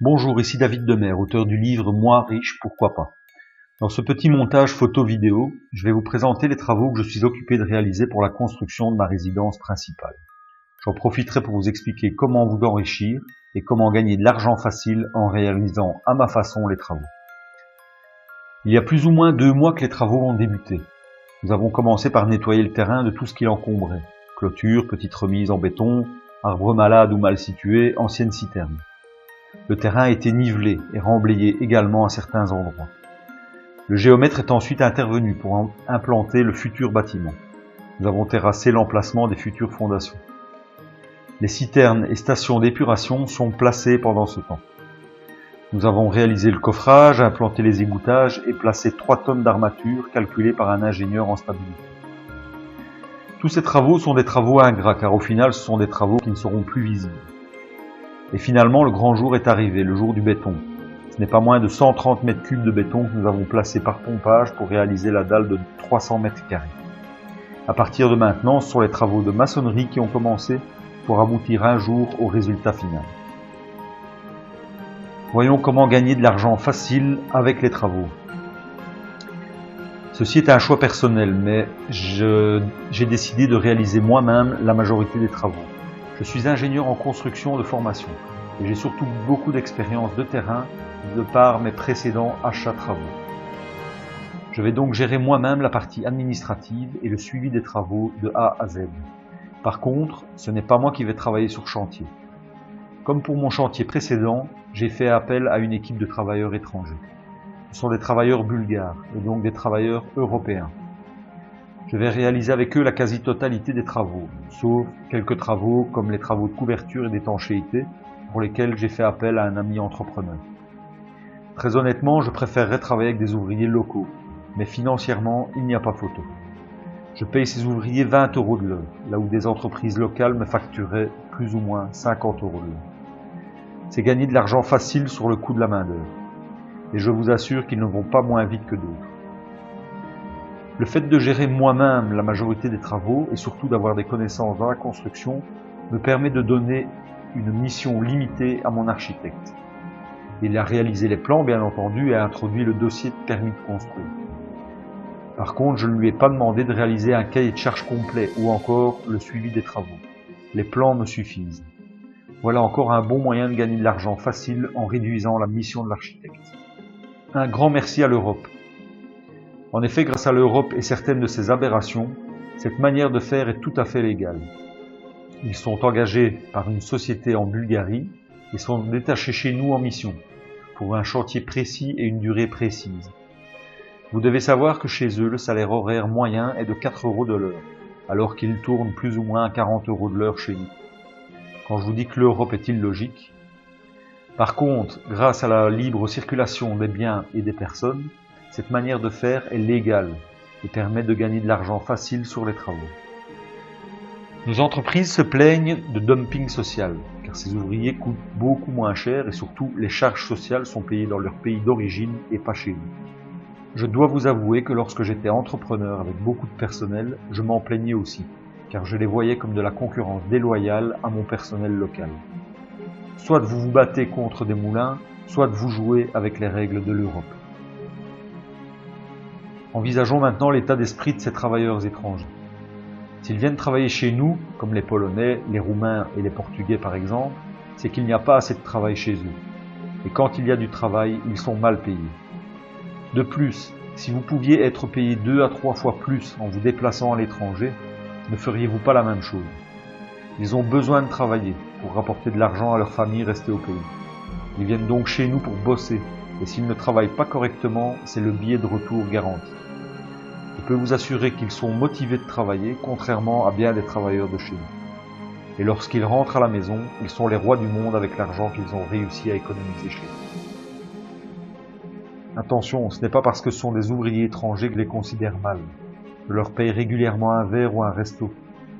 Bonjour, ici David Demer, auteur du livre Moi riche, pourquoi pas. Dans ce petit montage photo-vidéo, je vais vous présenter les travaux que je suis occupé de réaliser pour la construction de ma résidence principale. J'en profiterai pour vous expliquer comment vous enrichir et comment gagner de l'argent facile en réalisant à ma façon les travaux. Il y a plus ou moins 2 mois que les travaux ont débuté. Nous avons commencé par nettoyer le terrain de tout ce qui l'encombrait. Clôture, petites remises en béton, arbres malades ou mal situés, anciennes citernes. Le terrain a été nivelé et remblayé également à certains endroits. Le géomètre est ensuite intervenu pour implanter le futur bâtiment. Nous avons terrassé l'emplacement des futures fondations. Les citernes et stations d'épuration sont placées pendant ce temps. Nous avons réalisé le coffrage, implanté les égoutages et placé 3 tonnes d'armature calculées par un ingénieur en stabilité. Tous ces travaux sont des travaux ingrats car au final ce sont des travaux qui ne seront plus visibles. Et finalement, le grand jour est arrivé, le jour du béton. Ce n'est pas moins de 130 mètres cubes de béton que nous avons placé par pompage pour réaliser la dalle de 300 mètres carrés. À partir de maintenant, ce sont les travaux de maçonnerie qui ont commencé pour aboutir un jour au résultat final. Voyons comment gagner de l'argent facile avec les travaux. Ceci est un choix personnel, mais j'ai décidé de réaliser moi-même la majorité des travaux. Je suis ingénieur en construction de formation et j'ai surtout beaucoup d'expérience de terrain de par mes précédents achats travaux. Je vais donc gérer moi-même la partie administrative et le suivi des travaux de A à Z. Par contre, ce n'est pas moi qui vais travailler sur chantier. Comme pour mon chantier précédent, j'ai fait appel à une équipe de travailleurs étrangers. Ce sont des travailleurs bulgares et donc des travailleurs européens. Je vais réaliser avec eux la quasi-totalité des travaux, sauf quelques travaux comme les travaux de couverture et d'étanchéité pour lesquels j'ai fait appel à un ami entrepreneur. Très honnêtement, je préférerais travailler avec des ouvriers locaux, mais financièrement, il n'y a pas photo. Je paye ces ouvriers 20 € de l'heure, là où des entreprises locales me facturaient plus ou moins 50 € de l'heure. C'est gagner de l'argent facile sur le coût de la main-d'œuvre, et je vous assure qu'ils ne vont pas moins vite que d'autres. Le fait de gérer moi-même la majorité des travaux et surtout d'avoir des connaissances dans la construction me permet de donner une mission limitée à mon architecte. Il a réalisé les plans bien entendu et a introduit le dossier de permis de construire. Par contre, je ne lui ai pas demandé de réaliser un cahier de charges complet ou encore le suivi des travaux. Les plans me suffisent. Voilà encore un bon moyen de gagner de l'argent facile en réduisant la mission de l'architecte. Un grand merci à l'Europe. En effet, grâce à l'Europe et certaines de ses aberrations, cette manière de faire est tout à fait légale. Ils sont engagés par une société en Bulgarie et sont détachés chez nous en mission, pour un chantier précis et une durée précise. Vous devez savoir que chez eux, le salaire horaire moyen est de 4 € de l'heure, alors qu'ils tournent plus ou moins à 40 € de l'heure chez nous. Quand je vous dis que l'Europe est illogique. Par contre, grâce à la libre circulation des biens et des personnes, cette manière de faire est légale et permet de gagner de l'argent facile sur les travaux. Nos entreprises se plaignent de dumping social, car ces ouvriers coûtent beaucoup moins cher et surtout les charges sociales sont payées dans leur pays d'origine et pas chez nous. Je dois vous avouer que lorsque j'étais entrepreneur avec beaucoup de personnel, je m'en plaignais aussi, car je les voyais comme de la concurrence déloyale à mon personnel local. Soit vous vous battez contre des moulins, soit vous jouez avec les règles de l'Europe. Envisageons maintenant l'état d'esprit de ces travailleurs étrangers. S'ils viennent travailler chez nous, comme les Polonais, les Roumains et les Portugais par exemple, c'est qu'il n'y a pas assez de travail chez eux. Et quand il y a du travail, ils sont mal payés. De plus, si vous pouviez être payé 2 à 3 fois plus en vous déplaçant à l'étranger, ne feriez-vous pas la même chose? Ils ont besoin de travailler pour rapporter de l'argent à leur famille restée au pays. Ils viennent donc chez nous pour bosser, et s'ils ne travaillent pas correctement, c'est le billet de retour garanti. Je peux vous assurer qu'ils sont motivés de travailler, contrairement à bien des travailleurs de chez nous. Et lorsqu'ils rentrent à la maison, ils sont les rois du monde avec l'argent qu'ils ont réussi à économiser chez eux. Attention, ce n'est pas parce que ce sont des ouvriers étrangers que je les considère mal. Je leur paye régulièrement un verre ou un resto.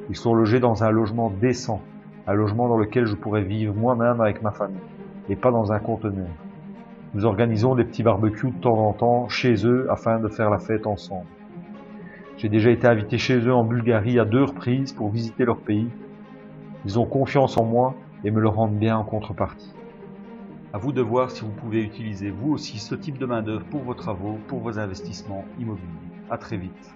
Ils sont logés dans un logement décent, un logement dans lequel je pourrais vivre moi-même avec ma famille, et pas dans un conteneur. Nous organisons des petits barbecues de temps en temps chez eux afin de faire la fête ensemble. J'ai déjà été invité chez eux en Bulgarie à 2 reprises pour visiter leur pays. Ils ont confiance en moi et me le rendent bien en contrepartie. À vous de voir si vous pouvez utiliser vous aussi ce type de main-d'œuvre pour vos travaux, pour vos investissements immobiliers. À très vite.